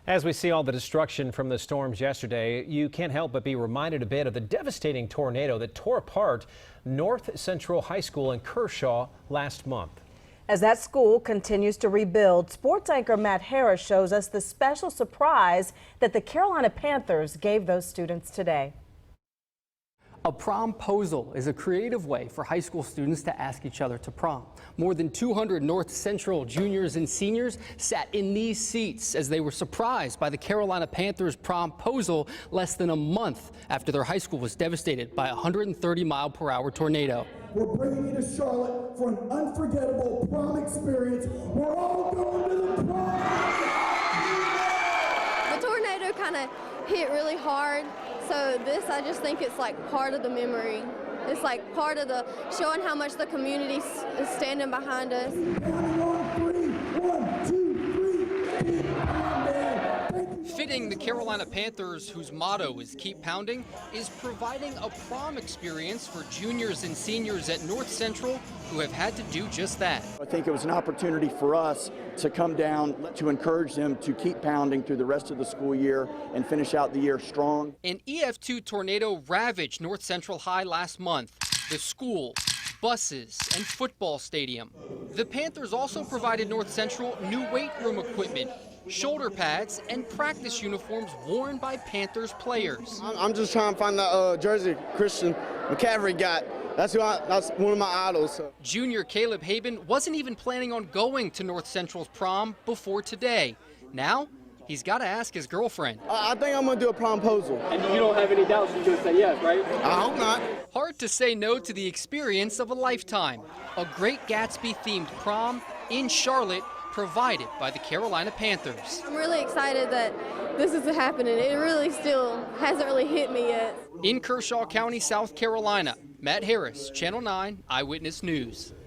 As we see all the destruction from the storms yesterday, you can't help but be reminded a bit of the devastating tornado that tore apart North Central High School in Kershaw last month. As that school continues to rebuild, sports anchor Matt Harris shows us the special surprise that the Carolina Panthers gave those students today. A promposal is a creative way for high school students to ask each other to prom. More than 200 North Central juniors and seniors sat in these seats as they were surprised by the Carolina Panthers promposal less than a month after their high school was devastated by a 130-mile-per-hour tornado. We're bringing you to Charlotte for an unforgettable prom experience. We're all going to the prom! The tornado kind of hit really hard, so this, I just think it's like part of the memory. It's like part of the showing how much the community is standing behind us. Fitting, the Carolina Panthers, whose motto is "Keep Pounding," is providing a prom experience for juniors and seniors at North Central who have had to do just that. I think it was an opportunity for us to come down to encourage them to keep pounding through the rest of the school year and finish out the year strong. An EF2 tornado ravaged North Central High last month. The school, buses, and football stadium. The Panthers also provided North Central new weight room equipment, shoulder pads, and practice uniforms worn by Panthers players. I'm just trying to find that jersey Christian McCaffrey got. That's one of my idols. So. Junior Caleb Haben wasn't even planning on going to North Central's prom before today. Now, he's got to ask his girlfriend. I think I'm going to do a promposal. And you don't have any doubts you're going to say yes, right? I hope not. Hard to say no to the experience of a lifetime. A Great Gatsby-themed prom in Charlotte, provided by the Carolina Panthers. I'm really excited that this is happening. It really still hasn't really hit me yet. In Kershaw County, South Carolina, Matt Harris, Channel 9 Eyewitness News.